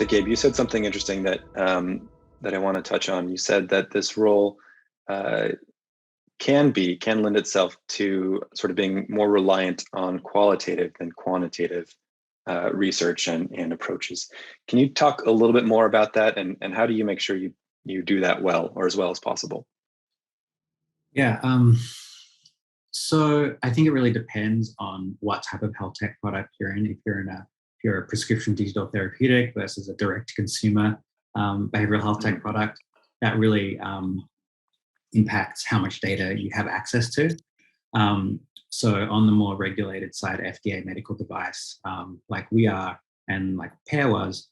to Gabe, you said something interesting that that I want to touch on. You said that this role can lend itself to sort of being more reliant on qualitative than quantitative research and approaches. Can you talk a little bit more about that, and how do you make sure you do that well, or as well as possible? Yeah. So I think it really depends on what type of health tech product you're in. If you're a prescription digital therapeutic versus a direct to consumer behavioral health tech product, that really impacts how much data you have access to. So on the more regulated side, FDA medical device, like we are and like Pear was,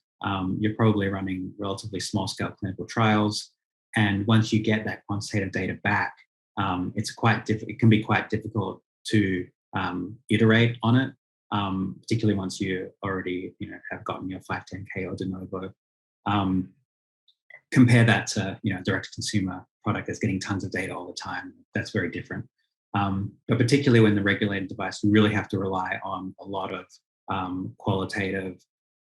you're probably running relatively small scale clinical trials. And once you get that quantitative data back, it can be quite difficult to iterate on it, particularly once you already have gotten your 510K or de novo. Compare that to direct to consumer product that's getting tons of data all the time. That's very different. But particularly when the regulated device, you really have to rely on a lot of qualitative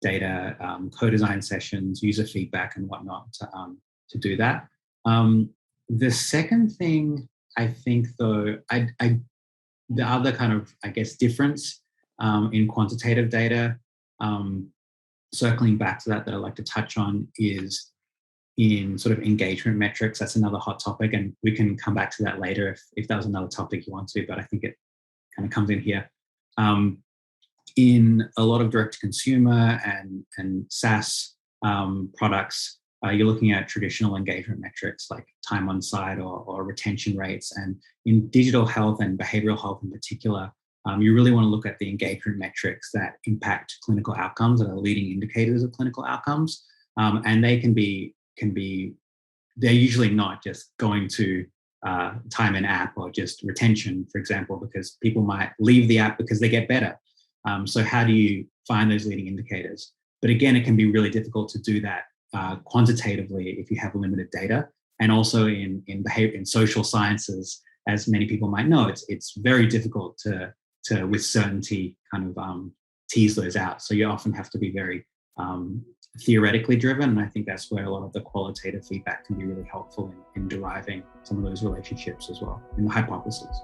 data, co-design sessions, user feedback, and whatnot to do that. The second thing I think, though, the other kind of, I guess, difference in quantitative data, circling back to that I'd like to touch on is in sort of engagement metrics. That's another hot topic, and we can come back to that later if that was another topic you want to, but I think it kind of comes in here. In a lot of direct-to-consumer and SaaS products, you're looking at traditional engagement metrics like time on site or retention rates. And in digital health and behavioral health in particular, you really want to look at the engagement metrics that impact clinical outcomes and are leading indicators of clinical outcomes. And they they're usually not just going to time in app or just retention, for example, because people might leave the app because they get better. So how do you find those leading indicators? But again, it can be really difficult to do that quantitatively if you have limited data. And also in social sciences, as many people might know, it's very difficult to with certainty kind of tease those out. So you often have to be very theoretically driven, and I think that's where a lot of the qualitative feedback can be really helpful in deriving some of those relationships as well, in the hypotheses.